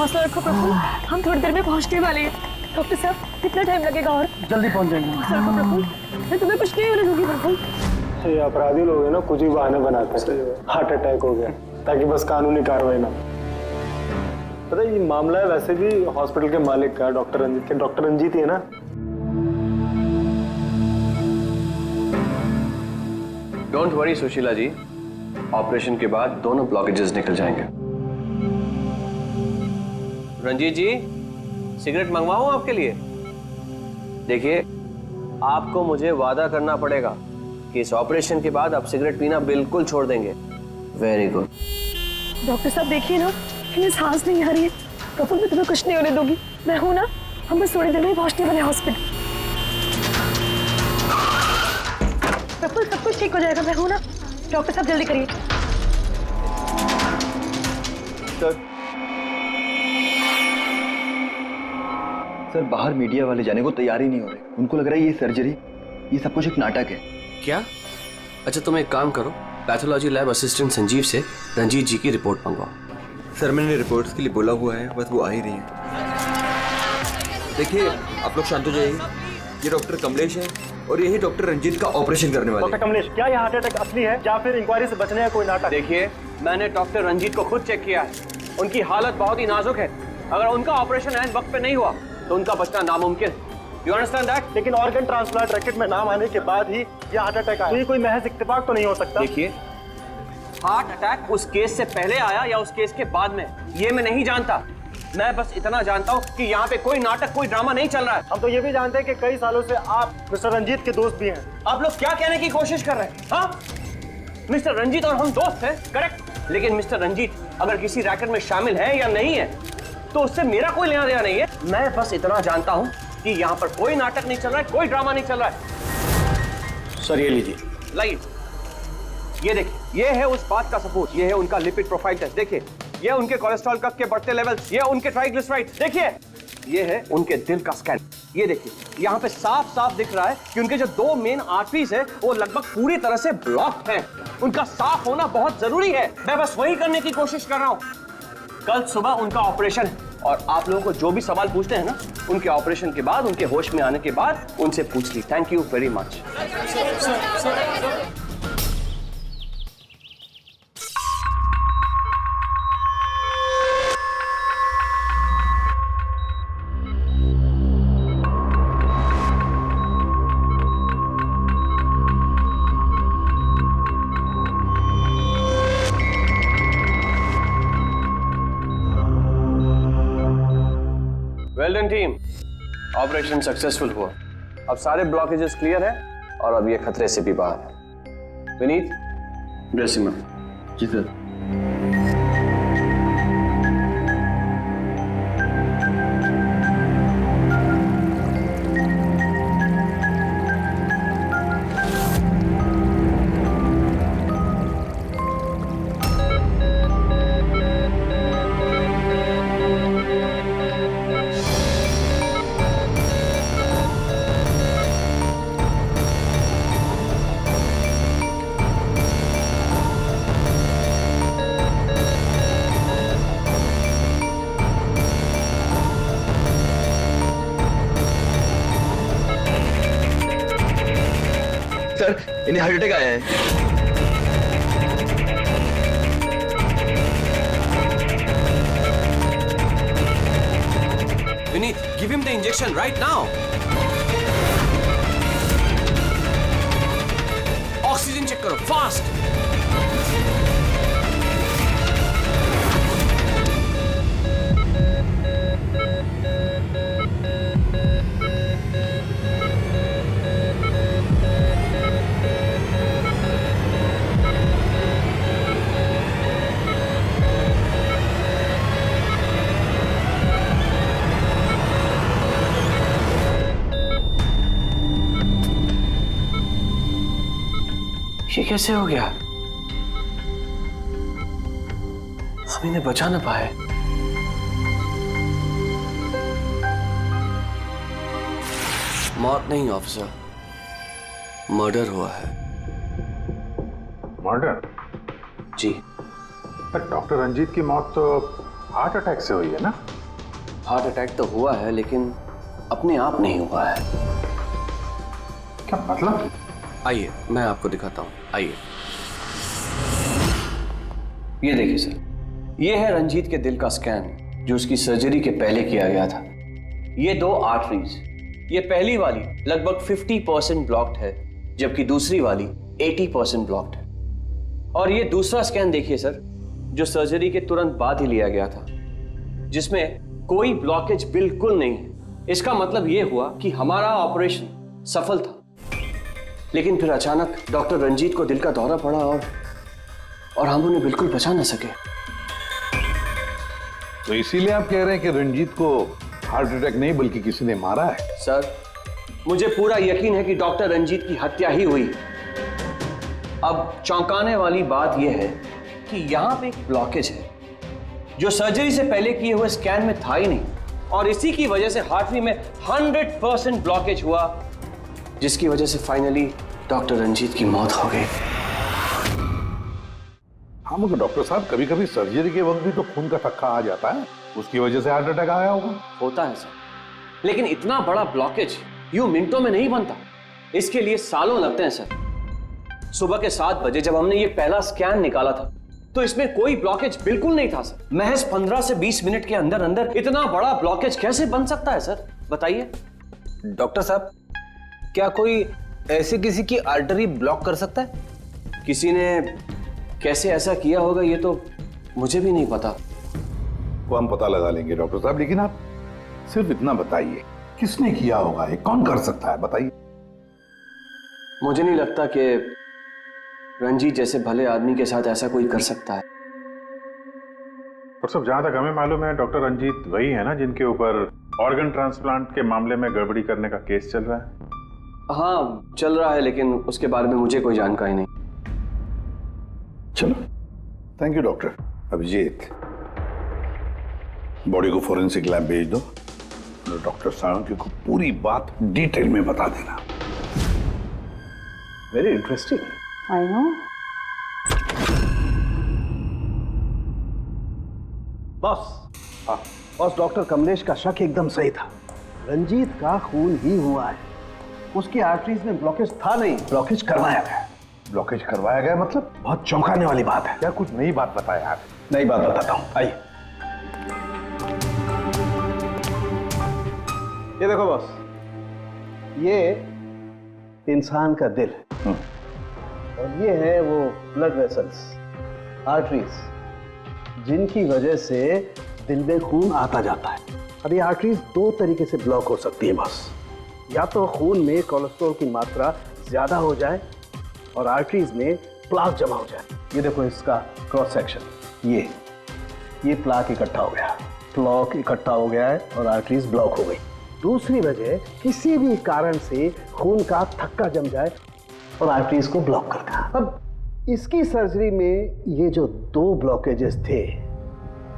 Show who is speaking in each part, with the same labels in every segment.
Speaker 1: हौसला रखो प्रफुल्ल, हम थोड़ी देर में पहुंचने वाले हैं। डॉक्टर साहब कितना टाइम लगेगा और?
Speaker 2: जल्दी पहुंच जाएंगे।
Speaker 1: हौसला रखो प्रफुल्ल, मैं तुम्हें कुछ नहीं होने दूंगी प्रफुल्ल।
Speaker 2: ये अपराधी लोग हैं ना, कुछ ही बहाने बनाते हैं। हार्ट अटैक हो गया ताकि बस कानूनी कार्रवाई ना। पता है ये मामला है वैसे भी हॉस्पिटल के मालिक का, डॉक्टर रंजीत के। डॉक्टर रंजीत ही है ना?
Speaker 3: Don't worry Sushila ji, operation के बाद दोनों ब्लॉकेजेस निकल जाएंगे। रंजीत जी, सिगरेट मंगवाऊं आपके लिए? देखिए, आपको मुझे वादा करना पड़ेगा कि इस ऑपरेशन के बाद आप सिगरेट पीना बिल्कुल छोड़ देंगे। Very good.
Speaker 1: डॉक्टर साहब देखिए ना, इन्हें सांस नहीं आ रही है। प्रफुल्ल मैं तुम्हें कुछ नहीं होने दूंगी, मैं हूं ना। हम बस थोड़ी देर में पहुंचने वाले हॉस्पिटल। प्रफुल्ल सब कुछ ठीक हो जाएगा, मैं हूं ना। डॉक्टर साहब जल्दी करिए।
Speaker 4: सर बाहर मीडिया वाले जाने को तैयार ही नहीं हो रहे। उनको लग रहा है ये सर्जरी, ये सब कुछ एक नाटक है।
Speaker 3: क्या? अच्छा तुम एक काम करो, पैथोलॉजी लैब असिस्टेंट संजीव से रंजीत जी की रिपोर्ट मंगवाओ।
Speaker 4: सर मैंने रिपोर्ट्स के लिए बोला हुआ है, बस वो आ ही रही है। देखिए आप लोग शांत हो जाइए। ये डॉक्टर कमलेश है और यही डॉक्टर रंजीत का ऑपरेशन करने वाले।
Speaker 2: डॉक्टर कमलेश, क्या ये हार्ट अटैक असली है या फिर इंक्वायरी से बचने का कोई नाटक?
Speaker 3: देखिए, मैंने डॉक्टर रंजीत को खुद चेक किया है। उनकी हालत बहुत ही नाजुक है। अगर उनका ऑपरेशन ऐन वक्त पे नहीं हुआ तो उनका बचना नामुमकिन। You understand that?
Speaker 2: लेकिन ऑर्गन ट्रांसप्लांट रैकेट में नाम आने के बाद ही ये हार्ट अटैक आया। तो ये कोई महज इत्तेफाक तो नहीं हो सकता।
Speaker 3: देखिए, हार्ट अटैक उस केस से पहले आया या उस केस के बाद में, ये मैं नहीं जानता। मैं बस इतना जानता हूँ कि यहाँ पे कोई नाटक, कोई ड्रामा नहीं चल रहा है।
Speaker 2: हम तो ये भी जानते हैं कि कई सालों से आप मिस्टर रंजीत के दोस्त भी हैं।
Speaker 3: आप लोग क्या कहने की कोशिश कर रहे हैं? हाँ, मिस्टर रंजीत और हम दोस्त हैं, करेक्ट। लेकिन मिस्टर रंजीत अगर किसी रैकेट में शामिल है या नहीं है तो उससे मेरा कोई लेना देना नहीं है। मैं बस इतना जानता हूँ कि यहाँ पर कोई नाटक नहीं चल रहा है, कोई ड्रामा नहीं चल रहा है।
Speaker 2: सर ये लीजिए।
Speaker 3: लाइए, ये देखिए, ये है उस बात का सबूत। ये है उनका लिपिड प्रोफाइल टेस्ट। देखिए, ये उनके कोलेस्ट्रॉल कप के बढ़ते लेवल्स, ये उनके ट्राइग्लिसराइड्स। देखिए, ये है उनके दिल का स्कैन। ये देखिए, यहाँ पे साफ साफ दिख रहा है कि उनके जो दो मेन आर्टरीज है वो लगभग पूरी तरह से ब्लॉक्ड हैं। उनका साफ होना बहुत जरूरी है। मैं बस वही करने की कोशिश कर रहा हूँ। कल सुबह उनका ऑपरेशन है और आप लोगों को जो भी सवाल पूछते हैं ना, उनके ऑपरेशन के बाद, उनके होश में आने के बाद उनसे पूछ ली। Thank you very much. Well done team, operation successful हुआ। अब सारे ब्लॉकेजेस क्लियर हैं और अब ये खतरे से भी बाहर है। विनीत, ड्रेसिंग में।
Speaker 4: जी सर। सर इन्हें हार्ट अटैक आया है।
Speaker 3: Vineet, give him the injection right now. Oxygen check करो फास्ट। ये कैसे हो गया? हम इन्हें बचा ना पाए। मौत नहीं ऑफिसर, मर्डर हुआ है।
Speaker 5: मर्डर?
Speaker 3: जी।
Speaker 5: पर डॉक्टर रंजीत की मौत तो हार्ट अटैक से हुई है ना?
Speaker 3: हार्ट अटैक तो हुआ है, लेकिन अपने आप नहीं हुआ है।
Speaker 5: क्या मतलब?
Speaker 3: आइए मैं आपको दिखाता हूँ, आइए। ये देखिए सर, ये है रंजीत के दिल का स्कैन जो उसकी सर्जरी के पहले किया गया था। ये 2 आर्टरीज, ये पहली वाली लगभग 50% ब्लॉक्ड है, जबकि दूसरी वाली 80% ब्लॉक्ड है। और ये दूसरा स्कैन देखिए सर, जो सर्जरी के तुरंत बाद ही लिया गया था, जिसमें कोई ब्लॉकेज बिल्कुल नहीं है। इसका मतलब ये हुआ कि हमारा ऑपरेशन सफल था। लेकिन फिर अचानक डॉक्टर रंजीत को दिल का दौरा पड़ा और हम उन्हें बिल्कुल बचा ना सके।
Speaker 5: तो इसीलिए आप कह रहे हैं कि रंजीत को हार्ट अटैक नहीं बल्कि किसी ने मारा है?
Speaker 3: सर, मुझे पूरा यकीन है कि डॉक्टर रंजीत की हत्या ही हुई। अब चौंकाने वाली बात यह है कि यहां पे एक ब्लॉकेज है जो सर्जरी से पहले किए हुए स्कैन में था ही नहीं, और इसी की वजह से हार्टरी में 100% ब्लॉकेज हुआ, जिसकी वजह से फाइनली डॉक्टर रंजीत की मौत हो गई।
Speaker 5: हाँ मगर डॉक्टर साहब, कभी कभी सर्जरी के वक्त भी तो खून का थक्का आ जाता है, उसकी वजह से हार्ट अटैक आया होगा।
Speaker 3: होता है सर, लेकिन इतना बड़ा ब्लॉकेज यूं मिनटों में नहीं बनता, इसके लिए सालों लगते हैं सर। सुबह के 7 बजे जब हमने ये पहला स्कैन निकाला था तो इसमें कोई ब्लॉकेज बिल्कुल नहीं था सर। महज 15 से 20 मिनट के अंदर अंदर इतना बड़ा ब्लॉकेज कैसे बन सकता है सर, बताइए।
Speaker 6: डॉक्टर साहब, क्या कोई ऐसे किसी की आर्टरी ब्लॉक कर सकता है?
Speaker 3: किसी ने कैसे ऐसा किया होगा ये तो मुझे भी नहीं पता।
Speaker 5: वो हम पता लगा लेंगे डॉक्टर साहब, लेकिन आप सिर्फ इतना बताइए, किसने किया होगा, ये कौन कर सकता है, बताइए।
Speaker 3: मुझे नहीं लगता कि रंजीत जैसे भले आदमी के साथ ऐसा कोई कर सकता है।
Speaker 7: और सब जहां तक हमें मालूम है, डॉक्टर रंजीत वही है ना जिनके ऊपर ऑर्गन ट्रांसप्लांट के मामले में गड़बड़ी करने का केस चल रहा है?
Speaker 3: हाँ चल रहा है, लेकिन उसके बारे में मुझे कोई जानकारी नहीं।
Speaker 5: चलो, thank you doctor. Abhijeet, body को फोरेंसिक लैब भेज दो और डॉक्टर साळुंखे को पूरी बात डिटेल में बता देना। Very interesting.
Speaker 1: I know.
Speaker 8: Boss, boss, doctor Kamlesh का शक एकदम सही था। रंजीत का खून ही हुआ है, उसकी आर्टरीज में ब्लॉकेज था नहीं, ब्लॉकेज करवाया गया।
Speaker 5: ब्लॉकेज करवाया गया मतलब?
Speaker 8: बहुत चौंकाने वाली बात है।
Speaker 5: क्या कुछ नई बात बताया आप?
Speaker 8: नई बात बताता हूं, आइए। ये देखो बॉस, ये इंसान का दिल है और ये है वो ब्लड वेसल्स, आर्टरीज, जिनकी वजह से दिल में खून आता जाता है। अब ये आर्टरीज 2 तरीके से ब्लॉक हो सकती है बॉस। या तो खून में कोलेस्ट्रॉल की मात्रा ज्यादा हो जाए और आर्टरीज में प्लाक जमा हो जाए। ये देखो इसका क्रॉस सेक्शन, ये प्लाक इकट्ठा हो गया, प्लाक इकट्ठा हो गया है और आर्टरीज ब्लॉक हो गई। दूसरी वजह, किसी भी कारण से खून का थक्का जम जाए और आर्टरीज को ब्लॉक कर दिया। अब इसकी सर्जरी में ये जो 2 ब्लॉकेजेस थे,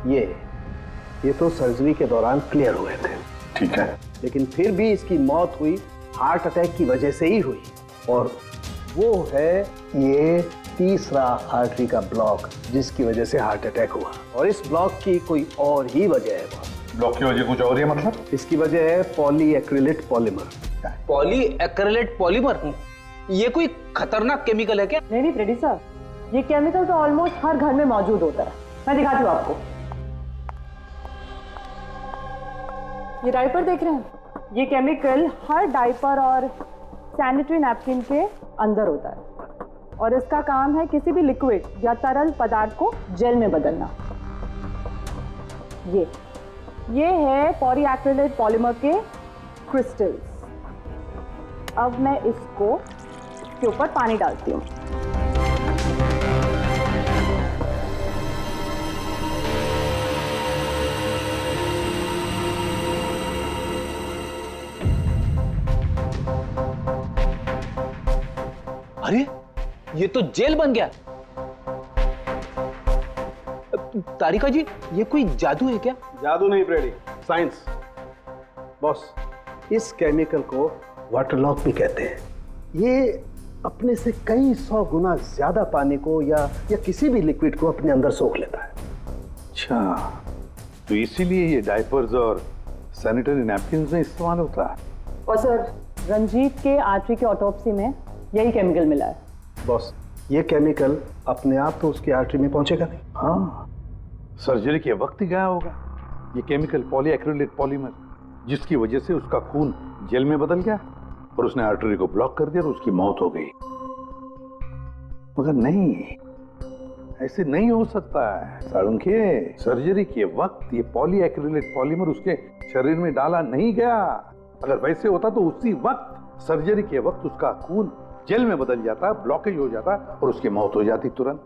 Speaker 8: ये तो सर्जरी के दौरान क्लियर हुए थे,
Speaker 5: ठीक है,
Speaker 8: लेकिन फिर भी इसकी मौत हुई हार्ट अटैक की वजह से ही हुई। और वो है ये तीसरा आर्टरी का ब्लॉक, जिसकी वजह से हार्ट अटैक हुआ। और इस ब्लॉक की कोई और ही वजह है बॉस।
Speaker 5: ब्लॉक की वजह कुछ और है मतलब?
Speaker 8: इसकी वजह है पॉलीएक्रिलेट पॉलीमर।
Speaker 6: Polyacrylate polymer? ये कोई खतरनाक केमिकल है क्या?
Speaker 1: नहीं फ्रेडी साहब, ये केमिकल तो ऑलमोस्ट हर घर में मौजूद होता है। मैं दिखाती हूँ आपको। ये डायपर देख रहे हैं, ये केमिकल हर डायपर और सैनिटरी नैपकिन के अंदर होता है और इसका काम है किसी भी लिक्विड या तरल पदार्थ को जेल में बदलना। ये है पॉलीएक्रिलेट पॉलीमर के क्रिस्टल्स। अब मैं इसको के ऊपर पानी डालती हूँ।
Speaker 6: अरे ये तो जेल बन गया। तारिका जी, ये कोई जादू है क्या?
Speaker 8: जादू नहीं फ्रेडी, साइंस। बॉस, इस केमिकल को वाटर लॉक भी कहते हैं। ये अपने से कई 100 गुना ज्यादा पानी को या किसी भी लिक्विड को अपने अंदर सोख लेता है।
Speaker 5: अच्छा, तो इसीलिए ये डायपर्स और सैनिटरी नैपकिन में इस्तेमाल होता है।
Speaker 1: और सर, रंजीत के आर्टरी के ऑटोप्सी में यही केमिकल मिला है।
Speaker 8: बॉस, ये केमिकल अपने आप तो उसकी आर्टरी में पहुंचेगा नहीं।
Speaker 5: हाँ, सर्जरी के वक्त ही गया होगा। ये केमिकल पॉलीएक्रिलेट पॉलीमर, जिसकी वजह से उसका खून जेल में बदल गया और उसने आर्टरी को ब्लॉक कर दिया और उसकी मौत हो गई। मगर नहीं, ऐसे नहीं हो सकता है साळुंखे। सर्जरी के वक्त ये पॉलीएक्रिलेट पॉलीमर उसके शरीर में डाला नहीं गया। अगर वैसे होता तो उसी वक्त, सर्जरी के वक्त, उसका खून जेल में बदल जाता, ब्लॉकेज हो जाता और उसकी मौत हो जाती तुरंत।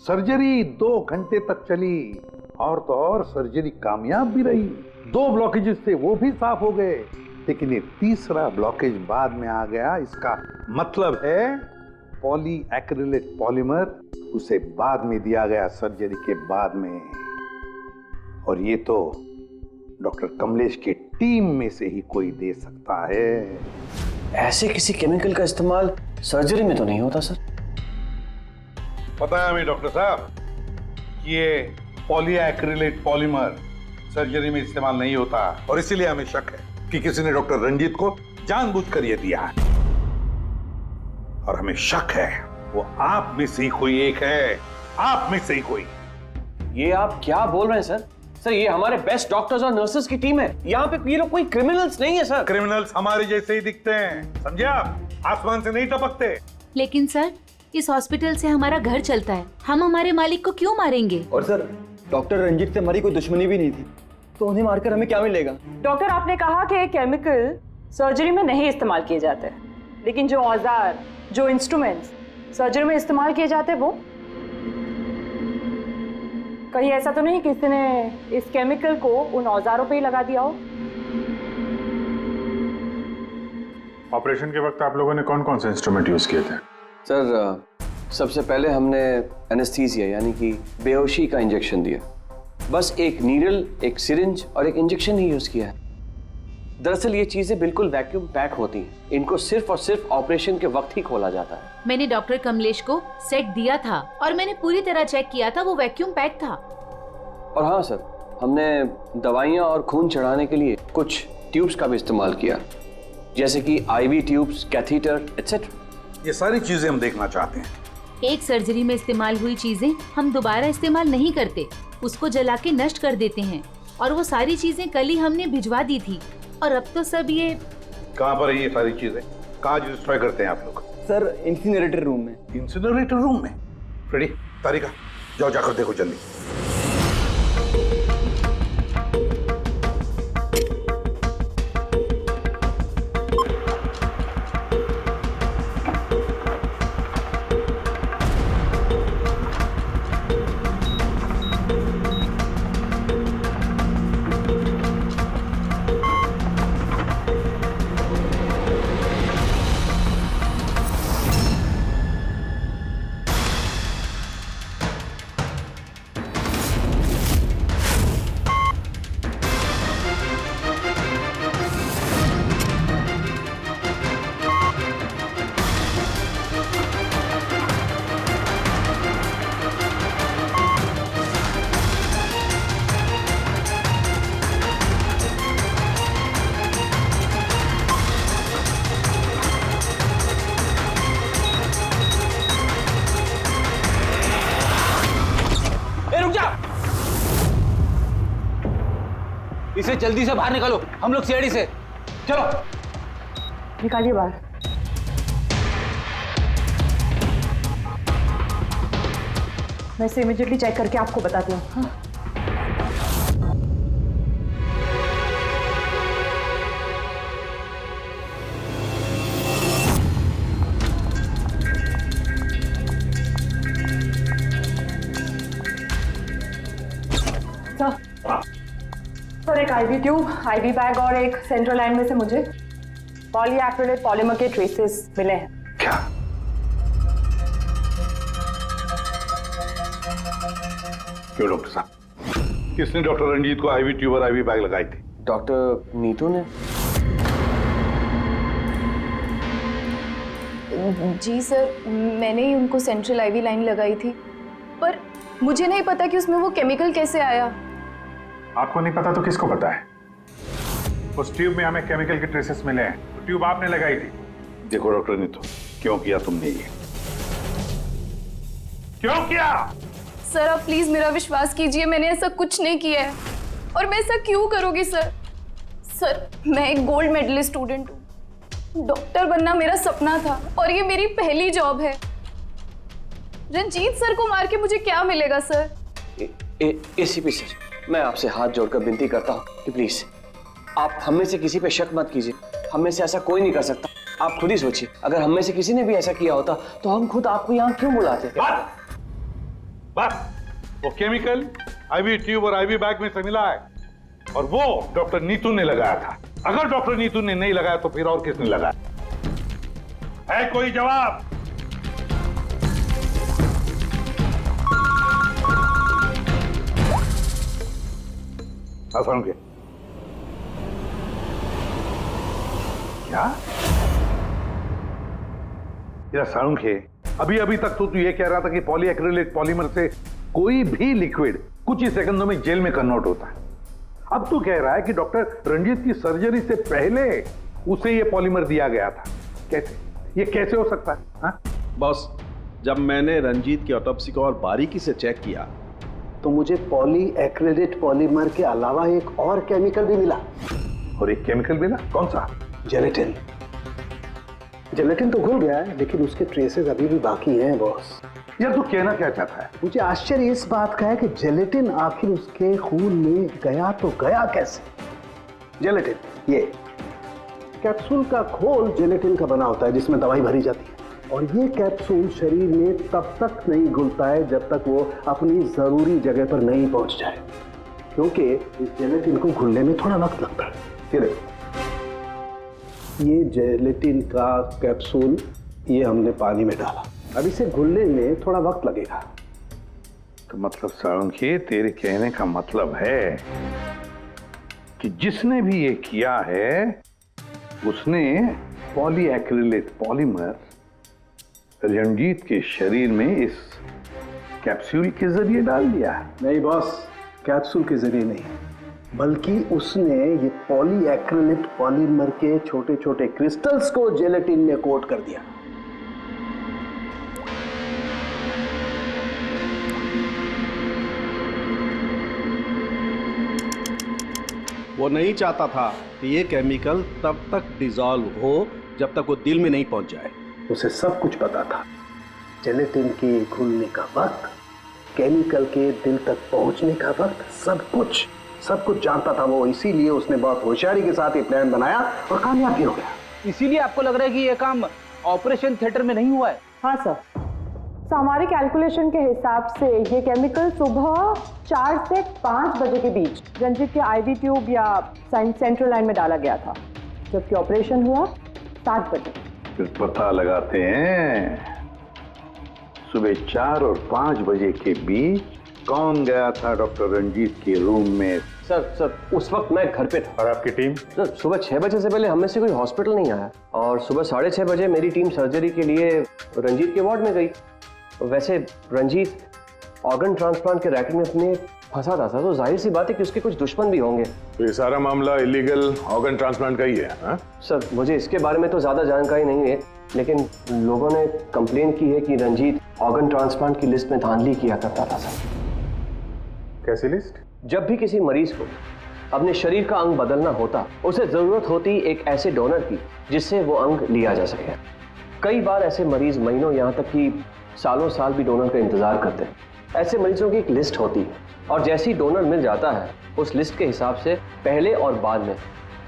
Speaker 5: सर्जरी 2 घंटे तक चली और तो और सर्जरी कामयाब भी रही। 2 ब्लॉकेजेस थे, वो भी साफ हो गए, लेकिन ये तीसरा ब्लॉकेज बाद में आ गया। इसका मतलब है पॉलीएक्रिलेट पॉलीमर उसे बाद में दिया गया, सर्जरी के बाद में। और ये तो डॉक्टर कमलेश की टीम में से ही कोई दे सकता है।
Speaker 3: ऐसे किसी केमिकल का इस्तेमाल सर्जरी में तो नहीं होता सर।
Speaker 5: पता है हमें डॉक्टर साहब, ये पॉलीएक्रिलेट पॉलीमर सर्जरी में इस्तेमाल नहीं होता और इसीलिए हमें शक है कि किसी ने डॉक्टर रंजीत को जानबूझकर ये दिया है। और हमें शक है वो आप में से ही कोई एक है, आप में से ही कोई।
Speaker 3: ये आप क्या बोल रहे हैं सर? सर, ये हमारे बेस्ट डॉक्टर्स और नर्सेस की टीम है। यहाँ पे ये लोग कोई क्रिमिनल्स नहीं है सर।
Speaker 5: क्रिमिनल्स हमारे जैसे ही दिखते हैं, समझे आप? आसमान से नहीं टपकते।
Speaker 9: लेकिन सर, इस हॉस्पिटल से हमारा घर चलता है, हम हमारे मालिक को क्यों मारेंगे?
Speaker 4: और सर, डॉक्टर रंजीत से हमारी कोई दुश्मनी भी नहीं थी, तो उन्हें मारकर हमें क्या मिलेगा?
Speaker 1: डॉक्टर, आपने कहा कि केमिकल सर्जरी में नहीं इस्तेमाल किए जाते, लेकिन जो औजार, जो इंस्ट्रूमेंट्स सर्जरी में इस्तेमाल किए जाते हैं, वो कहीं ऐसा तो नहीं किसी ने इस केमिकल को उन औजारों पे ही लगा दिया हो?
Speaker 7: ऑपरेशन के वक्त आप लोगों ने कौन कौन से इंस्ट्रूमेंट यूज किए थे?
Speaker 3: सर, सबसे पहले हमने एनेस्थीसिया यानी कि बेहोशी का इंजेक्शन दिया। बस एक नीडल, एक सिरिंज और एक इंजेक्शन ही यूज किया है। दरअसल ये चीजें बिल्कुल वैक्यूम पैक होती हैं। इनको सिर्फ और सिर्फ ऑपरेशन के वक्त ही खोला जाता है।
Speaker 9: मैंने डॉक्टर कमलेश को सेट दिया था और मैंने पूरी तरह चेक किया था, वो वैक्यूम पैक था।
Speaker 3: और हाँ सर, हमने दवाइयाँ और खून चढ़ाने के लिए कुछ ट्यूब्स का भी इस्तेमाल किया, जैसे कि IV ट्यूब्स, कैथीटर एटसेट्रा।
Speaker 5: ये सारी चीजें हम देखना चाहते हैं।
Speaker 9: एक सर्जरी में इस्तेमाल हुई चीजें हम दोबारा इस्तेमाल नहीं करते, उसको जला के नष्ट कर देते हैं। और वो सारी चीजें कल ही हमने भिजवा दी थी और अब तो सब ये।
Speaker 5: कहाँ पर है ये सारी चीजें? कहाँ डिस्ट्रॉय करते हैं आप लोग?
Speaker 4: सर, इंसिनरेटर रूम में।
Speaker 5: इंसिनरेटर रूम में? फ्रेडी, तारिका, जाओ जाकर देखो जल्दी।
Speaker 6: इसे जल्दी से बाहर निकालो, हम लोग सीआईडी से। चलो
Speaker 1: निकालिए बाहर। मैं इसे इमीडिएटली चेक करके आपको बताती हूँ। हाँ? सर, एक IV ट्यूब, IV बैग और एक सेंट्रल लाइन में से मुझे पॉलीएक्रिलेट पॉलीमर के ट्रेसेस मिले हैं।
Speaker 5: क्या? क्यों डॉक्टर साहब? किसने डॉक्टर रंजीत को IV ट्यूब और IV बैग लगाई थी?
Speaker 3: डॉक्टर नीतू ने।
Speaker 10: जी सर, मैंने ही उनको सेंट्रल IV लाइन लगाई थी, पर मुझे नहीं पता कि उसमें वो केमिकल कैसे आया।
Speaker 7: आपको नहीं पता तो किसको पता है? उस ट्यूब में हमें केमिकल के ट्रेसेस मिले हैं। तो ट्यूब आपने लगाई थी।
Speaker 5: देखो डॉक्टर नीतू, क्यों किया तुमने ये? क्यों किया?
Speaker 10: सर आप प्लीज मेरा विश्वास कीजिए, मैंने ऐसा कुछ नहीं किया है। और मैं ऐसा क्यों करूंगी सर? सर मैं एक गोल्ड मेडलिस्ट स्टूडेंट हूँ, डॉक्टर बनना मेरा सपना था और ये मेरी पहली जॉब है। रंजीत सर को मार के मुझे क्या मिलेगा सर?
Speaker 3: एसीपी सर, मैं आपसे हाथ जोड़कर विनती करता हूँ कि प्लीज आप हम में से किसी पे शक मत कीजिए। हम में से ऐसा कोई नहीं कर सकता। आप खुद ही सोचिए, अगर हम में से किसी ने भी ऐसा किया होता तो हम खुद आपको यहाँ क्यों बुलाते?
Speaker 5: बस वो केमिकल आईवी ट्यूब और आईवी बैग में से मिला है और वो डॉक्टर नीतू ने लगाया था। अगर डॉक्टर नीतू ने नहीं लगाया तो फिर और किसने लगाया? है कोई जवाब? के क्या या साळुंखे, अभी अभी तक तो तू ये कह रहा था कि पॉलीएक्रिलेट पॉलीमर से कोई भी लिक्विड कुछ ही सेकंडों में जेल में कन्वर्ट होता है। अब तू कह रहा है कि डॉक्टर रंजीत की सर्जरी से पहले उसे ये पॉलीमर दिया गया था। कैसे? ये कैसे हो सकता है? हाँ?
Speaker 11: बॉस, जब मैंने रंजीत की ऑटोप्सी को और बारीकी से चेक किया
Speaker 8: तो मुझे पॉलीएक्रिलेट पॉलीमर के अलावा एक और केमिकल भी मिला।
Speaker 5: और एक केमिकल मिला? कौन सा?
Speaker 8: जेलेटिन। जेलेटिन तो घुल गया है लेकिन उसके ट्रेसेस अभी भी बाकी हैं बॉस।
Speaker 5: यार तू कहना क्या चाहता है?
Speaker 8: मुझे आश्चर्य इस बात का है कि जेलेटिन आखिर उसके खून में गया तो गया कैसे? जेलेटिन, ये कैप्सूल का खोल जेलेटिन का बना होता है जिसमें दवाई भरी जाती है और ये कैप्सूल शरीर में तब तक नहीं घुलता है जब तक वो अपनी जरूरी जगह पर नहीं पहुंच जाए, क्योंकि इस जेलेटिन को घुलने में थोड़ा वक्त लगता है। ये देखो, ये जेलेटिन का कैप्सूल ये हमने पानी में डाला, अब इसे घुलने में थोड़ा वक्त लगेगा।
Speaker 5: तो मतलब साळुंखे, तेरे कहने का मतलब है कि जिसने भी ये किया है उसने पॉलीएक्रिलेट पॉलीमर रंजीत के शरीर में इस कैप्सूल के जरिए डाल दिया।
Speaker 8: नहीं बॉस, कैप्सूल के जरिए नहीं, बल्कि उसने ये पॉलीएक्रिलेट पॉलीमर के छोटे छोटे क्रिस्टल्स को जेलेटिन में कोट कर दिया।
Speaker 11: वो नहीं चाहता था कि ये केमिकल तब तक डिसॉल्व हो जब तक वो दिल में नहीं पहुंच जाए।
Speaker 8: उसे सब कुछ पता था, जेलेटिन के घुलने का वक्त, केमिकल के दिल तक पहुंचने का वक्त, सब कुछ जानता था वो। इसीलिए उसने बहुत होशियारी के साथ ये प्लान बनाया और कामयाब भी हो गया।
Speaker 6: इसीलिए आपको लग रहा है कि ये काम ऑपरेशन थिएटर में नहीं हुआ है?
Speaker 1: हाँ सर, तो हमारे कैलकुलेशन के हिसाब से ये केमिकल सुबह 4 से 5 बजे के बीच रंजीत के आईवी ट्यूब या सेंट्रल लाइन में डाला गया था, जबकि ऑपरेशन हुआ 7 बजे।
Speaker 5: फिर पता लगाते हैं सुबह 4 और 5 बजे के बीच कौन गया था डॉक्टर रंजीत के रूम में।
Speaker 3: सर उस वक्त मैं घर पे था।
Speaker 7: और आपकी टीम?
Speaker 3: सर सुबह 6 बजे से पहले हम में से कोई हॉस्पिटल नहीं आया और सुबह 6:30 बजे मेरी टीम सर्जरी के लिए रंजीत के वार्ड में गई। वैसे रंजीत ऑर्गन ट्रांसप्लांट के रैकेट में अपने फंसा था, तो जाहिर सी बात है कि उसके कुछ दुश्मन भी होंगे।
Speaker 7: तो ये सारा मामला इलीगल ऑर्गन ट्रांसप्लांट का ही है? हा?
Speaker 3: सर मुझे इसके बारे में तो ज्यादा जानकारी नहीं है, लेकिन लोगों ने कंप्लेन की है कि रंजीत ऑर्गन ट्रांसप्लांट की लिस्ट में धांधली किया करता था। सर
Speaker 7: कैसी लिस्ट?
Speaker 3: जब भी किसी मरीज को अपने शरीर का अंग बदलना होता, उसे जरूरत होती एक ऐसे डोनर की जिससे वो अंग लिया जा सके। कई बार ऐसे मरीज महीनों यहाँ तक कि सालों साल भी डोनर का इंतजार करते हैं। ऐसे मरीजों की एक लिस्ट होती है और जैसे ही डोनर मिल जाता है उस लिस्ट के हिसाब से पहले और बाद में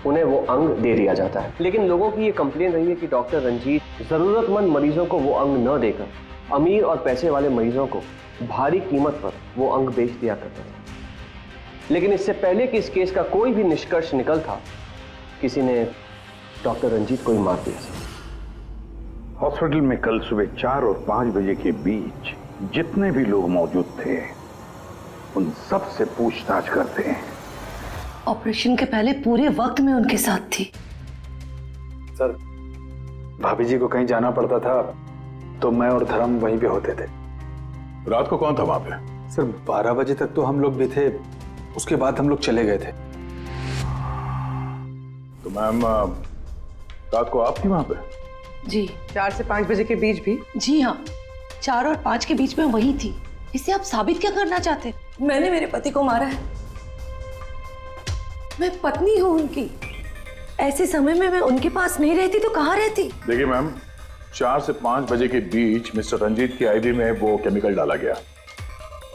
Speaker 3: उन्हें वो अंग दे दिया जाता है। लेकिन लोगों की ये कंप्लेन रही है कि डॉक्टर रंजीत जरूरतमंद मरीजों को वो अंग न देकर अमीर और पैसे वाले मरीजों को भारी कीमत पर वो अंग बेच दिया करते थे। लेकिन इससे पहले कि इस केस का कोई भी निष्कर्ष निकल था, किसी ने डॉक्टर रंजीत को ही मार दिया।
Speaker 5: हॉस्पिटल में कल सुबह 4 और 5 बजे के बीच जितने भी लोग मौजूद थे उन सब से पूछताछ करते हैं।
Speaker 12: ऑपरेशन के पहले पूरे वक्त में उनके साथ थी।
Speaker 2: सर भाभी जी को कहीं जाना पड़ता था तो मैं और धर्म वहीं पे होते थे।
Speaker 7: रात को कौन था वहां पे?
Speaker 2: सर 12 बजे तक तो हम लोग भी थे,
Speaker 6: उसके बाद हम लोग चले गए थे।
Speaker 7: तो मैम रात को आप थी वहां पे?
Speaker 12: जी
Speaker 13: 4 से 5 बजे के बीच भी?
Speaker 12: जी हाँ, 4 और 5 के बीच में वही थी। इससे आप साबित क्या करना चाहते? मैंने मेरे पति को मारा है, मैं पत्नी हूँ उनकी। ऐसे समय में मैं उनके पास नहीं रहती तो कहाँ रहती?
Speaker 7: देखिए मैम, 4 से 5 बजे के बीच मिस्टर रंजीत की आईवी में वो केमिकल डाला गया,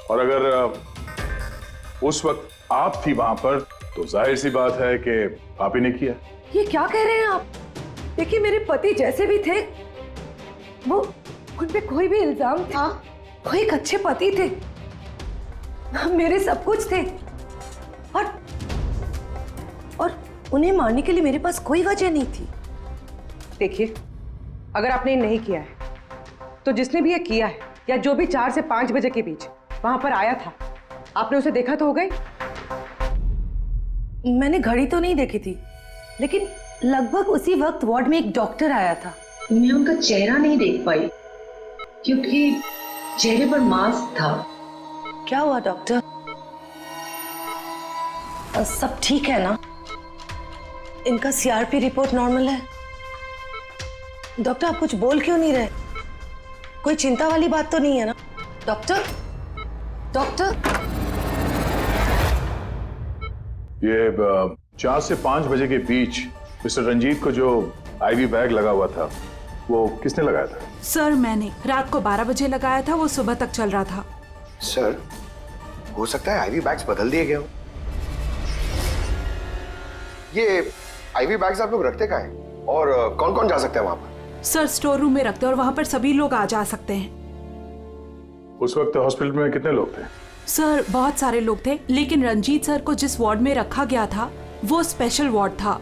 Speaker 7: और अगर उस वक्त आप थी वहां पर तो जाहिर सी बात है कि आप ही ने किया।
Speaker 12: ये क्या कह रहे हैं आप? देखिए मेरे पति जैसे भी थे, वो उन पे कोई भी इल्जाम था, वो एक अच्छे पति थे, मेरे सब कुछ थे, और उन्हें मारने के लिए मेरे पास कोई वजह नहीं थी।
Speaker 13: देखिए, अगर आपने नहीं किया है तो जिसने भी ये किया है, या जो भी 4 से 5 बजे के बीच वहां पर आया था, आपने उसे देखा तो हो गई?
Speaker 12: मैंने घड़ी तो नहीं देखी थी, लेकिन लगभग उसी वक्त वार्ड में एक डॉक्टर आया था। मैं उनका चेहरा नहीं देख पाई क्योंकि चेहरे पर मास्क था। क्या हुआ डॉक्टर? सब ठीक है ना? इनका सीआरपी रिपोर्ट नॉर्मल है। डॉक्टर आप कुछ बोल क्यों नहीं रहे? कोई चिंता वाली बात तो नहीं है ना? Doctor, doctor.
Speaker 7: ये 4 से 5 बजे के बीच मिस्टर रंजीत को जो आईवी बैग लगा हुआ था, वो किसने लगाया था?
Speaker 14: सर मैंने रात को 12 बजे लगाया था, वो सुबह तक चल रहा था।
Speaker 3: सर, हो सकता है आईवी बैग्स बदल दिए गए हो। ये आईवी बैग्स आप लोग रखते कहाँ हैं? और कौन कौन जा सकता है वहां पर?
Speaker 14: सर स्टोर रूम में रखते हैं और वहां पर सभी लोग आ जा सकते हैं।
Speaker 7: उस वक्त हॉस्पिटल में कितने लोग थे?
Speaker 14: सर बहुत सारे लोग थे, लेकिन रंजीत सर को जिस वार्ड में रखा गया था वो स्पेशल वार्ड था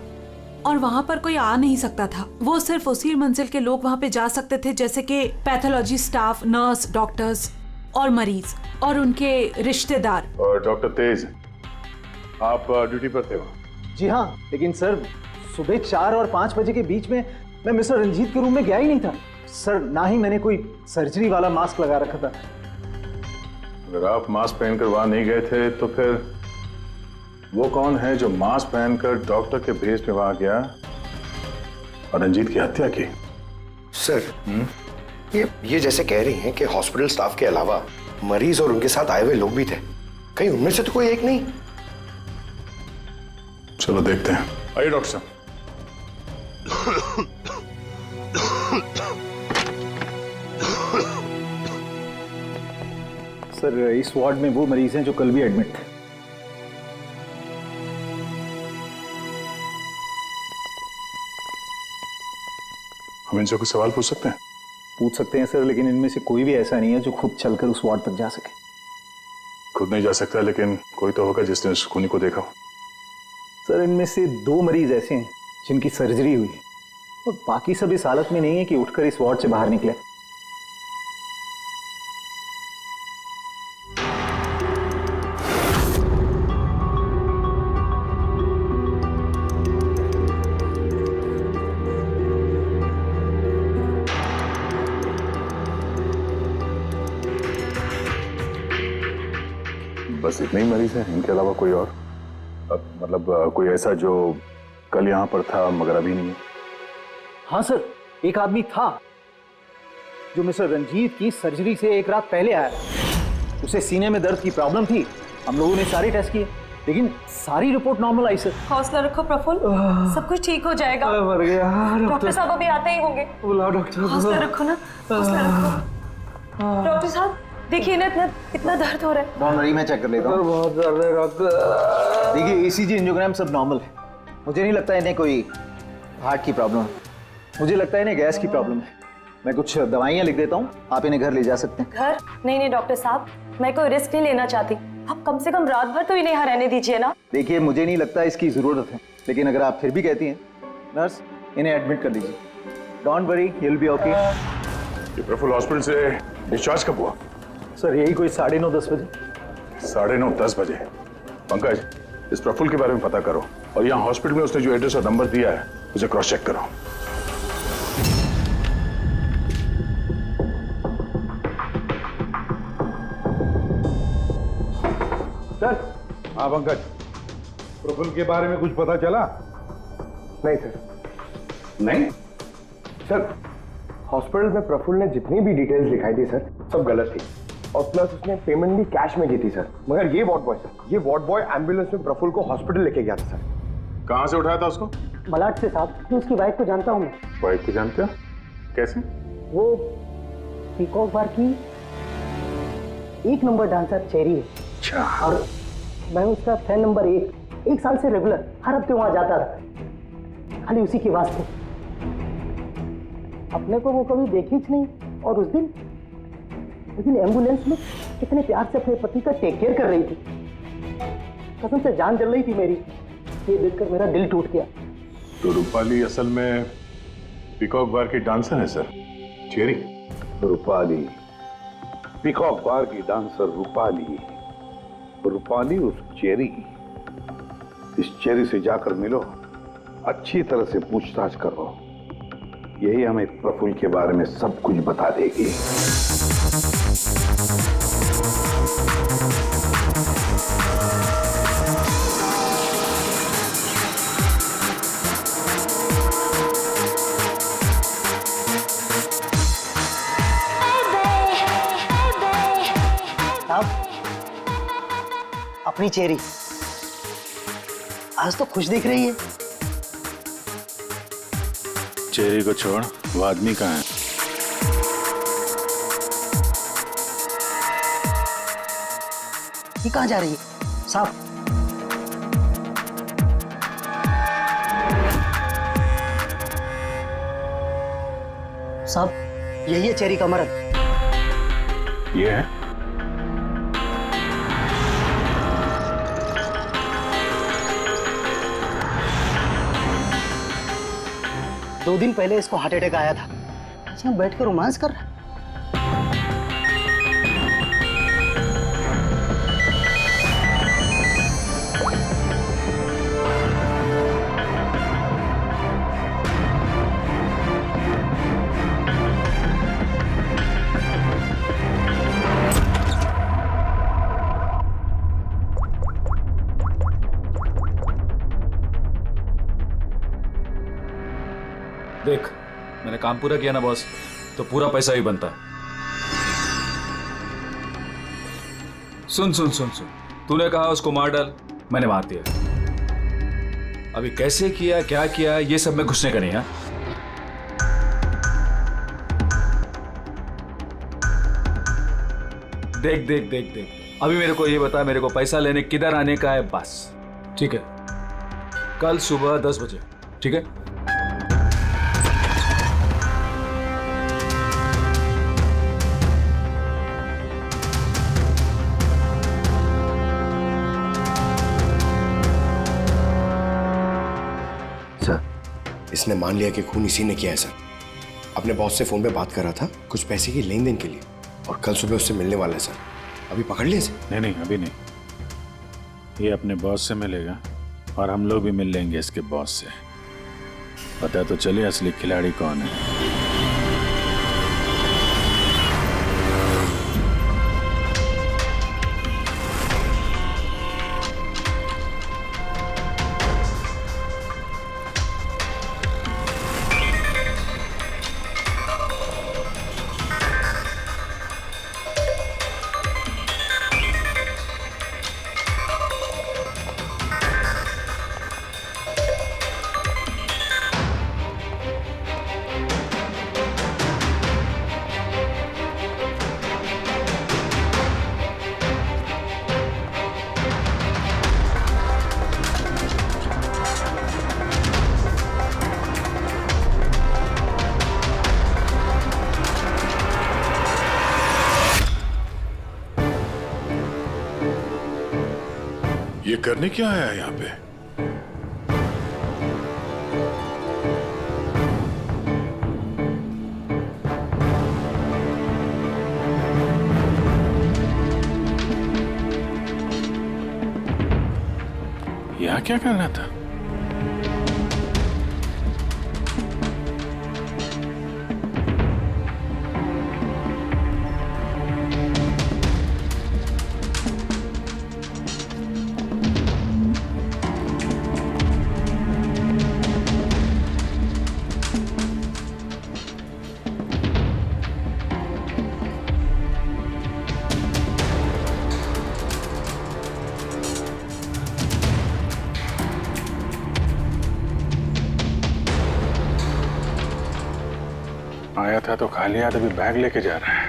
Speaker 14: और वहां पर कोई आ नहीं सकता था। वो सिर्फ उसी मंजिल के लोग वहां पे जा सकते थे, जैसे कि पैथोलॉजी स्टाफ, नर्स, डॉक्टर्स और मरीज और उनके रिश्तेदार।
Speaker 7: और डॉक्टर तेज, आप ड्यूटी पर थे वहाँ?
Speaker 2: जी हाँ, लेकिन सर सुबह 4 और 5 बजे के बीच में मैं मिस्टर रंजीत के रूम में गया ही नहीं था सर। ना ही मैंने कोई सर्जरी वाला मास्क लगा रखा था।
Speaker 7: अगर आप मास्क पहनकर वहां नहीं गए थे तो फिर वो कौन है जो मास्क पहनकर डॉक्टर के भेस में वहां गया और रंजीत की हत्या की?
Speaker 3: सर, ये जैसे कह रही हैं कि हॉस्पिटल स्टाफ के अलावा मरीज और उनके साथ आए हुए लोग भी थे, कहीं उनमें से तो कोई एक नहीं?
Speaker 7: चलो देखते हैं। आइए डॉक्टर साहब।
Speaker 2: सर इस वार्ड में वो मरीज हैं जो कल भी एडमिट थे।
Speaker 7: हम इनसे कुछ सवाल पूछ सकते हैं?
Speaker 2: पूछ सकते हैं सर, लेकिन इनमें से कोई भी ऐसा नहीं है जो खुद चलकर उस वार्ड तक जा सके।
Speaker 7: खुद नहीं जा सकता, लेकिन कोई तो होगा जिसने उस खूनी को देखा हो।
Speaker 2: सर इनमें से 2 मरीज ऐसे हैं जिनकी सर्जरी हुई है और बाकी सब इस हालत में नहीं है कि उठकर इस वार्ड से बाहर निकले।
Speaker 7: बस इतने ही मरीज हैं, इनके अलावा कोई और? मतलब कोई ऐसा जो कल यहाँ पर था मगर अभी नहीं है?
Speaker 2: हाँ सर, एक आदमी था जो मिस्टर रंजीत की सर्जरी से 1 रात पहले आया। उसे सीने में दर्द की प्रॉब्लम थी। हम लोगों ने सारे टेस्ट किए, लेकिन सारी रिपोर्ट नॉर्मल आई सर।
Speaker 12: हौसला रखो प्रफुल्ल, सब कुछ ठीक हो जाएगा।
Speaker 2: मर गया
Speaker 12: डॉक्टर साहब अभी आते ही होंगे।
Speaker 2: बुलाओ डॉक्टर।
Speaker 12: हौसला रखो ना, हौसला रखो। डॉक्टर साहब देखिए ना, इतना दर्द हो रहा है।
Speaker 4: डॉन वरी, मैं चेक कर लेता हूँ।
Speaker 2: बहुत दर्द है डॉक्टर।
Speaker 4: देखिए ईसीजी, एंजियोग्राम सब नॉर्मल है। मुझे नहीं लगता इन्हें कोई हार्ट की प्रॉब्लम है।
Speaker 2: मुझे लगता है इन्हें गैस की प्रॉब्लम है। मैं कुछ दवाइयाँ लिख देता हूँ, आप इन्हें घर ले जा सकते हैं।
Speaker 12: घर? नहीं डॉक्टर साहब, मैं कोई रिस्क नहीं लेना चाहती। आप कम से कम रात भर तो इन्हें यहाँ रहने दीजिए ना।
Speaker 2: देखिए मुझे नहीं लगता इसकी जरूरत है, लेकिन अगर आप फिर भी कहती हैं, नर्स इन्हें एडमिट कर लीजिए। Don't worry, he will be okay.
Speaker 7: ये प्रफुल्ल हॉस्पिटल से डिस्चार्ज कब हुआ?
Speaker 2: सर यही कोई 9:30-10 बजे।
Speaker 7: 9:30-10 बजे। पंकज, इस प्रफुल्ल के बारे में पता करो और यहाँ हॉस्पिटल में उसने जो एड्रेस और नंबर दिया है उसे क्रॉस चेक करो।
Speaker 2: सर
Speaker 5: हाँ पंकज, प्रफुल्ल के बारे में कुछ पता चला?
Speaker 2: नहीं सर।
Speaker 5: नहीं
Speaker 2: सर, हॉस्पिटल में प्रफुल्ल ने जितनी भी डिटेल्स दिखाई थी सर, सब गलत थी। और प्लस उसने पेमेंट भी कैश में की थी सर। मगर ये वार्ड बॉय सर, ये वार्ड बॉय एम्बुलेंस में प्रफुल्ल को हॉस्पिटल लेके गया था सर।
Speaker 7: कहाँ से उठाया था उसको?
Speaker 15: मलाड से साहब। मैं उसकी वाइफ को जानता हूँ।
Speaker 7: वाइफ को जानते हो? कैसे?
Speaker 15: वो पीकॉक बार की 1 नंबर डांसर चेरी है।
Speaker 7: अच्छा।
Speaker 15: और मैं उसका फैन नंबर 1 साल से रेगुलर हर हफ्ते वहां जाता था, खाली उसी के वास्ते। अपने को वो कभी देखी ही नहीं। और उस दिन एम्बुलेंस में कितने प्यार से अपने पति का टेक केयर कर रही थी। कसम से जान जल रही थी मेरी। ये देखकर मेरा दिल टूट गया।
Speaker 7: तो रूपाली असल में पीकॉक बार की डांसर है सर, चेरी।
Speaker 5: रूपाली, पीकॉक बार की डांसर रूपाली। रूपाली उस चेरी, इस चेरी से जाकर मिलो, अच्छी तरह से पूछताछ करो। यही हमें प्रफुल्ल के बारे में सब कुछ बता देगी।
Speaker 15: अपनी चेरी आज तो खुश दिख रही है।
Speaker 7: चेरी को छोड़, वो आदमी कहाँ है?
Speaker 15: ये कहाँ जा रही है साहब? साहब, यही है चेरी का मर्द।
Speaker 7: ये है?
Speaker 15: दो दिन पहले इसको हार्ट अटैक आया था। इसमें बैठ कर रोमांस कर रहा है।
Speaker 16: देख, मैंने काम पूरा किया ना बॉस, तो पूरा पैसा ही बनता है। सुन सुन सुन सुन, तूने कहा उसको मार डाल, मैंने मार दिया। अभी कैसे किया, क्या किया, ये सब में घुसने का नहीं है। देख देख देख देख, अभी मेरे को ये बता, मेरे को पैसा लेने किधर आने का है बस। ठीक है, कल सुबह 10 बजे, ठीक है?
Speaker 17: इसने मान लिया कि खून इसी ने किया है सर। अपने बॉस से फोन पे बात कर रहा था कुछ पैसे की लेन देन के लिए, और कल सुबह उससे मिलने वाला है सर। अभी पकड़ लिया सर?
Speaker 7: नहीं, अभी नहीं। ये अपने बॉस से मिलेगा और हम लोग भी मिल लेंगे इसके बॉस से। पता तो चले असली खिलाड़ी कौन है। ये करने क्या आया है यहाँ पे? यहाँ क्या कर रहा था? आया था तो खाली हाथ अभी बैग लेके जा रहा है।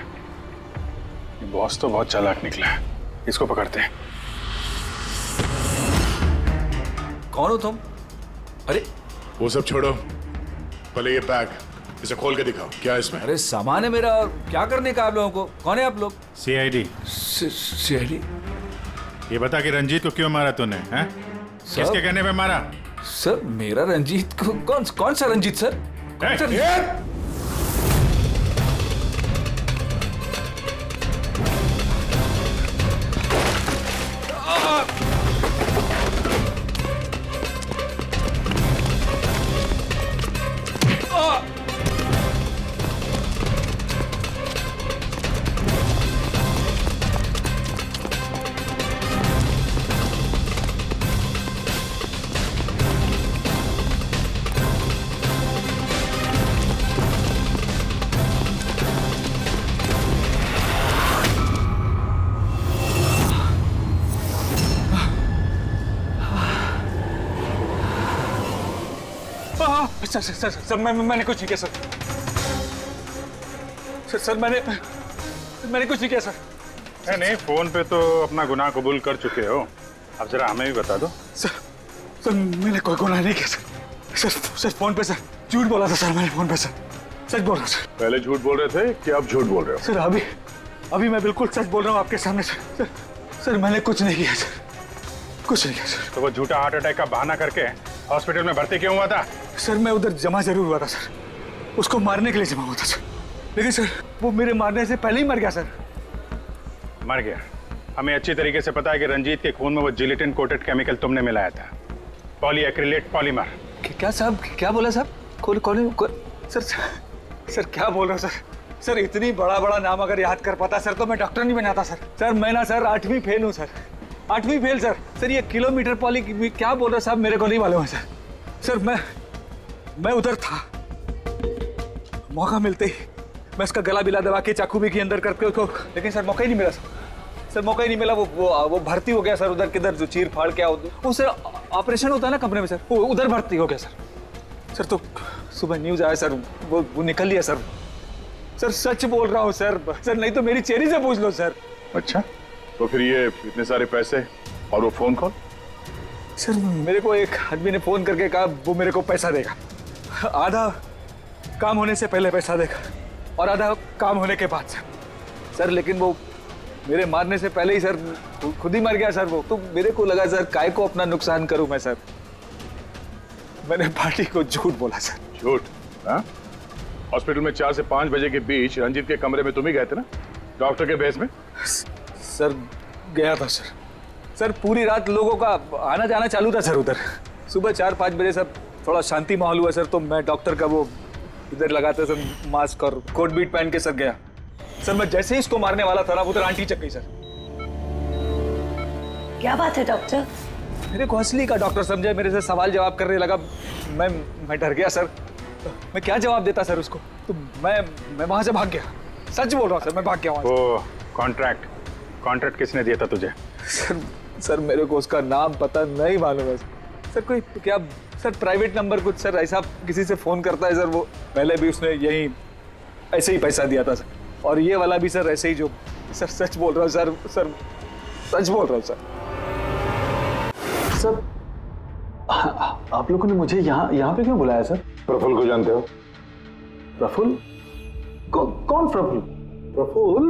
Speaker 7: ये बॉस तो बहुत चालाक निकला है। इसको पकड़ते हैं।
Speaker 16: कौन हो तुम? अरे
Speaker 7: वो सब छोड़ो, पहले ये बैग इसे खोल के दिखाओ, क्या है इसमें?
Speaker 16: अरे सामान है मेरा, और क्या करने का आप लोगों को? कौन है आप लोग?
Speaker 18: सीआईडी।
Speaker 16: सीआईडी?
Speaker 18: ये बता कि रंजीत को क्यों मारा तूने? हैं? किसके कहने पे मारा?
Speaker 16: सर मेरा रंजीत को कौन सा रंजीत सर? सर मैंने कुछ नहीं किया सर। सर मैंने कुछ नहीं किया सर।
Speaker 18: नहीं, फोन पे तो अपना गुनाह कबूल कर चुके हो, अब जरा हमें भी बता दो।
Speaker 16: सर मैंने कोई गुनाह नहीं किया सर। फोन पे सर झूठ बोला था सर, मैंने फोन पे सच बोल रहा हूँ सर।
Speaker 7: पहले झूठ बोल रहे थे कि अब झूठ बोल रहे हो?
Speaker 16: सर अभी मैं बिल्कुल सच बोल रहा हूँ आपके सामने सर। सर मैंने कुछ नहीं किया सर, कुछ नहीं किया सर।
Speaker 18: तो वो झूठा हार्ट अटैक का बहाना करके हॉस्पिटल में भर्ती क्यों हुआ था?
Speaker 16: सर मैं उधर जमा जरूर हुआ था सर, उसको मारने के लिए जमा हुआ था सर, लेकिन सर वो मेरे मारने से पहले ही मर गया सर।
Speaker 18: मर गया? हमें अच्छी तरीके से पता है कि रंजीत के खून में वो जिलेटिन कोटेड केमिकल तुमने मिलाया था, पॉलीएक्रिलेट पॉलीमर।
Speaker 16: क्या साहब, क्या बोला साहब? कौन? सर क्या बोल रहे हो सर? सर इतनी बड़ा नाम अगर याद कर पाता सर तो मैं डॉक्टर नहीं बनाता सर। मैं ना सर 8वीं फेल हूँ सर, 8वीं फेल सर। सर ये किलोमीटर पॉली क्या बोल रहे हो साहब, मेरे को नहीं मालूम है सर। सर मैं उधर था, मौका मिलते ही मैं उसका गला बिला दबा के चाकू भी के अंदर करके उसको, लेकिन सर मौका ही नहीं मिला सर। मौका ही नहीं मिला। वो भर्ती हो गया सर उधर, किधर जो चीर फाड़ क्या वो सर ऑपरेशन होता है ना कमरे में सर, वो उधर भर्ती हो गया सर। तो सुबह न्यूज आया सर, वो निकल लिया सर। सच बोल रहा हूँ सर, नहीं तो मेरी चेहरे से पूछ लो सर।
Speaker 7: अच्छा, तो फिर ये इतने सारे पैसे और वो फोन कॉल?
Speaker 16: सर मेरे को एक आदमी ने फोन करके कहा वो मेरे को पैसा देगा, आधा काम होने से पहले पैसा देगा और आधा काम होने के बाद सर। लेकिन वो मेरे मारने से पहले ही सर खुद ही मर गया सर वो। तो मेरे को लगा सर काय को अपना नुकसान करूं मैं सर, मैंने पार्टी को झूठ बोला सर।
Speaker 7: झूठ? हाँ, हॉस्पिटल में 4 से 5 बजे के बीच रंजीत के कमरे में तुम ही गए थे ना, डॉक्टर के बेस में?
Speaker 16: सर गया था सर पूरी रात लोगों का आना जाना चालू था सर उधर। सुबह 4-5 बजे सर थोड़ा शांति माहौल हुआ सर, तो मैं डॉक्टर का वो इधर लगाते सर मास्क और कोट बीट पहन के सर गया सर। मैं जैसे ही इसको मारने वाला था ना उधर आंटी चक गई सर।
Speaker 12: क्या बात है डॉक्टर?
Speaker 16: मेरे को असली का डॉक्टर समझे, मेरे से सवाल जवाब करने लगा। मैं डर गया सर, मैं क्या जवाब देता सर उसको, तो मैं वहां से भाग गया। सच बोल रहा हूँ सर, मैं भाग गया वहां से।
Speaker 18: वो कॉन्ट्रैक्ट किसने दिया था तुझे?
Speaker 16: सर मेरे को उसका नाम पता नहीं मालूम है सर। कोई क्या सर प्राइवेट नंबर कुछ सर ऐसा किसी से फोन करता है सर, वो पहले भी उसने यही ऐसे ही पैसा दिया था सर, और ये वाला भी सर ऐसे ही जो सर। सच बोल रहा हूँ सर, सच बोल रहा हूँ सर।
Speaker 2: सर आप लोगों ने मुझे यहाँ पे क्यों बुलाया सर?
Speaker 7: प्रफुल्ल को जानते हो?
Speaker 2: प्रफुल्ल? कौन प्रफुल्ल?
Speaker 5: प्रफुल्ल?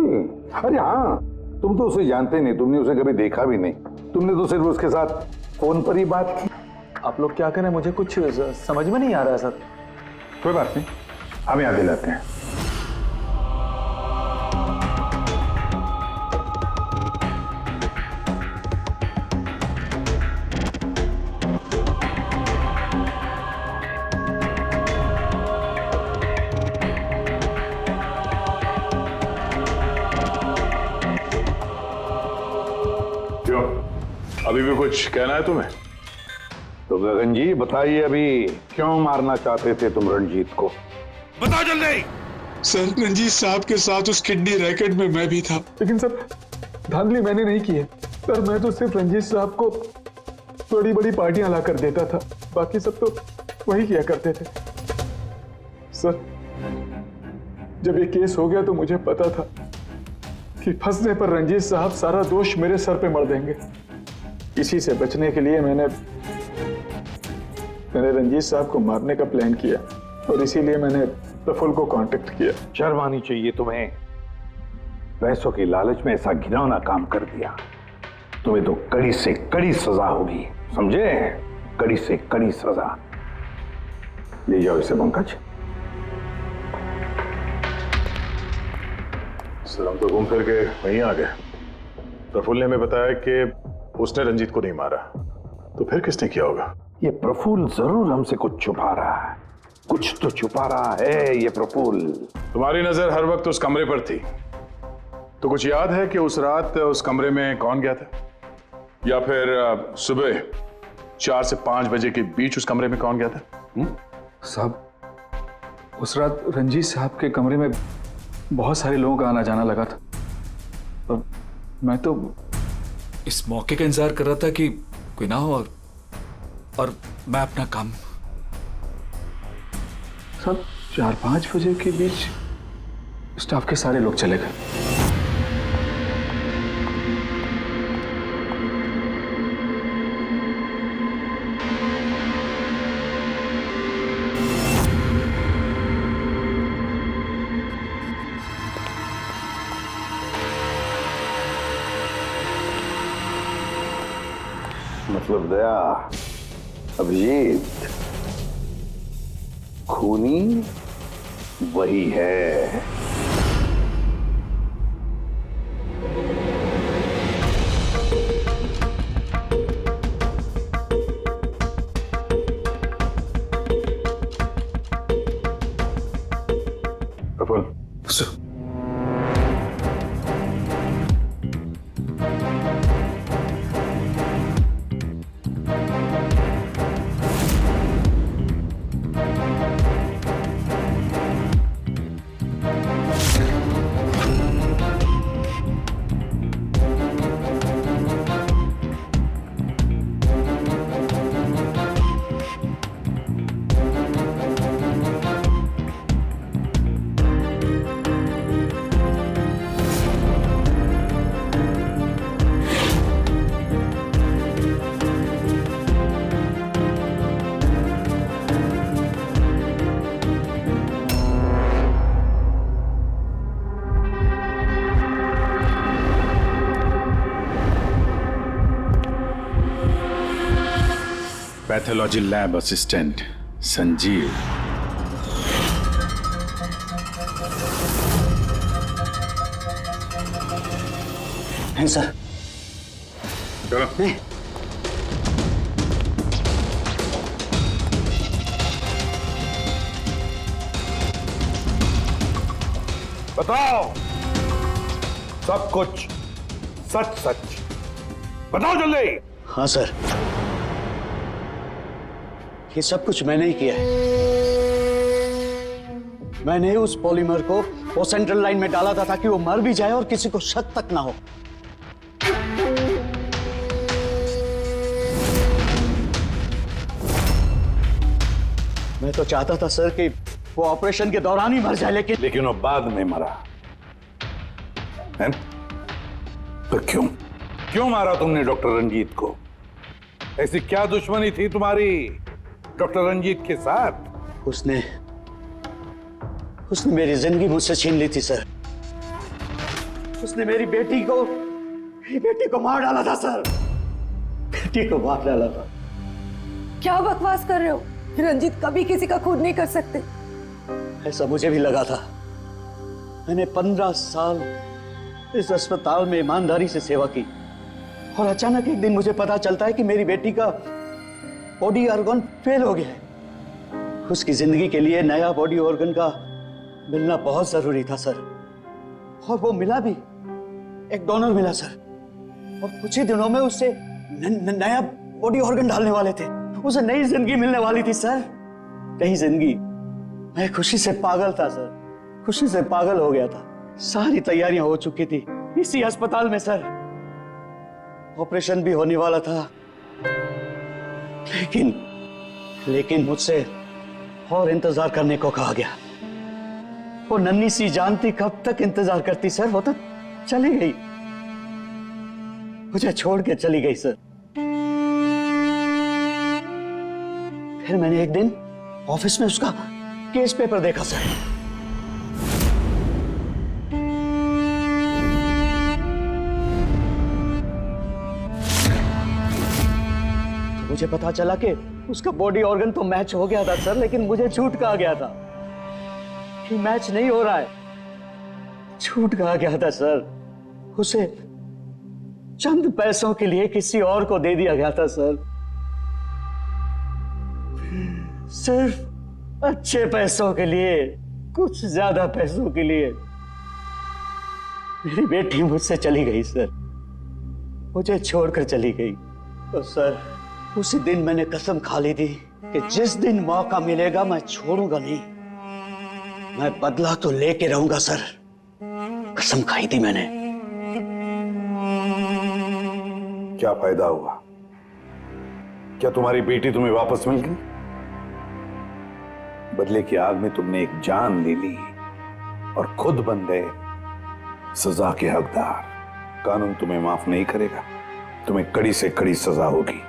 Speaker 5: अरे हाँ, तुम तो उसे जानते नहीं, तुमने उसे कभी देखा भी नहीं, तुमने तो सिर्फ उसके साथ फोन पर ही बात की।
Speaker 2: आप लोग क्या करें, मुझे कुछ समझ में नहीं आ रहा है सर।
Speaker 5: कोई बात नहीं, हम यहाँ दिलाते हैं।
Speaker 7: अभी भी कुछ कहना है तुम्हें?
Speaker 5: तो गगन जी बताइए, अभी क्यों मारना चाहते थे तुम रंजीत को?
Speaker 7: बताओ जल्दी।
Speaker 19: सर रंजीत साहब के साथ उस किडनी रैकेट में मैं भी था।
Speaker 2: लेकिन सर धांधली मैंने नहीं की है सर, मैं तो सिर्फ रंजीत साहब को बड़ी बड़ी पार्टियां ला कर देता था, बाकी सब तो वही किया करते थे सर।
Speaker 7: जब ये केस हो गया तो मुझे पता था कि फंसने पर रंजीत साहब सारा दोष मेरे सर पे मर देंगे। इसी से बचने के लिए मैंने रंजीत साहब को मारने का प्लान किया और इसीलिए मैंने प्रफुल्ल को कांटेक्ट किया।
Speaker 5: शर्म आनी चाहिए तुम्हें। पैसों की लालच में ऐसा घिनौना काम कर दिया। तुम्हें तो कड़ी से कड़ी सजा होगी, समझे? कड़ी से कड़ी सजा। ले जाओ इसे पंकज।
Speaker 7: सर हम तो घूम फिर के वहीं आ गए। प्रफुल्ल ने हमें बताया कि उसने रंजीत को नहीं मारा, तो फिर किसने किया होगा?
Speaker 5: ये प्रफुल्ल जरूर हमसे कुछ छुपा रहा है। कुछ तो छुपा रहा है ये प्रफुल्ल।
Speaker 7: तुम्हारी नजर हर वक्त उस कमरे पर थी, तो कुछ याद है कि उस रात उस कमरे में कौन गया था? या फिर सुबह 4 से 5 बजे के बीच उस कमरे में कौन गया था?
Speaker 18: साहब, उस रात रंजीत साहब के कमरे में बहुत सारे लोगों का आना जाना लगा था और मैं तो इस मौके का इंतजार कर रहा था कि कोई ना हो और मैं अपना काम। सब 4-5 बजे के बीच स्टाफ के सारे लोग चले गए।
Speaker 5: मतलब दया, अभिजीत, खूनी वही है।
Speaker 7: Praful,
Speaker 18: pathology lab assistant Sanjeev.
Speaker 15: है सर।
Speaker 7: चलो।
Speaker 15: नहीं।
Speaker 5: बताओ सब कुछ, सच सच बताओ जल्दी।
Speaker 15: हाँ सर, ये सब कुछ मैंने ही किया है। मैंने उस पॉलीमर को वो सेंट्रल लाइन में डाला था ताकि वो मर भी जाए और किसी को शक तक ना हो। मैं तो चाहता था सर कि वो ऑपरेशन के दौरान ही मर जाए, लेकिन
Speaker 5: वो बाद में मरा है? तो क्यों मारा तुमने डॉक्टर रंजीत को? ऐसी क्या दुश्मनी थी तुम्हारी डॉक्टर रंजीत के साथ?
Speaker 15: उसने मेरी जिंदगी मुझसे छीन ली थी सर। उसने मेरी बेटी को मार डाला था सर। बेटी को मार डाला था।
Speaker 12: क्या बकवास कर रहे हो? रंजीत कभी किसी का खून नहीं कर सकते।
Speaker 15: ऐसा मुझे भी लगा था। मैंने 15 साल इस अस्पताल में ईमानदारी से सेवा की और अचानक एक दिन मुझे पता चलता है कि मेरी बेटी का बॉडी ऑर्गन फेल हो गया है। उसकी जिंदगी के लिए नया बॉडी ऑर्गन का मिलना बहुत जरूरी था सर, और वो मिला भी। एक डोनर मिला सर, और कुछ ही दिनों में उससे नया बॉडी ऑर्गन डालने वाले थे। उसे नई जिंदगी मिलने वाली थी सर, नई जिंदगी। मैं खुशी से पागल था सर, खुशी से पागल हो गया था। सारी तैयारियां हो चुकी थी इसी अस्पताल में सर। ऑपरेशन भी होने वाला था, लेकिन मुझसे और इंतजार करने को कहा गया। वो नन्ही सी जान थी, कब तक इंतजार करती सर? वो तो चली गई, मुझे छोड़ के चली गई सर। फिर मैंने एक दिन ऑफिस में उसका केस पेपर देखा सर। तो मुझे पता चला कि उसका बॉडी ऑर्गन तो मैच हो गया था सर, लेकिन मुझे झूठ कहा गया था कि मैच नहीं हो रहा है। झूठ कहा गया था सर। उसे चंद पैसों के लिए किसी और को दे दिया गया था सर। सिर्फ अच्छे पैसों के लिए, कुछ ज्यादा पैसों के लिए मेरी बेटी मुझसे चली गई सर, मुझे छोड़कर चली गई। तो सर उसी दिन मैंने कसम खा ली थी कि जिस दिन मौका मिलेगा मैं छोड़ूंगा नहीं, मैं बदला तो लेके रहूंगा सर। कसम खाई थी मैंने।
Speaker 5: क्या फायदा हुआ? क्या तुम्हारी बेटी तुम्हें वापस मिल गई? बदले की आग में तुमने एक जान ले ली और खुद बन गए सजा के हकदार। कानून तुम्हें माफ नहीं करेगा, तुम्हें कड़ी से कड़ी सजा होगी।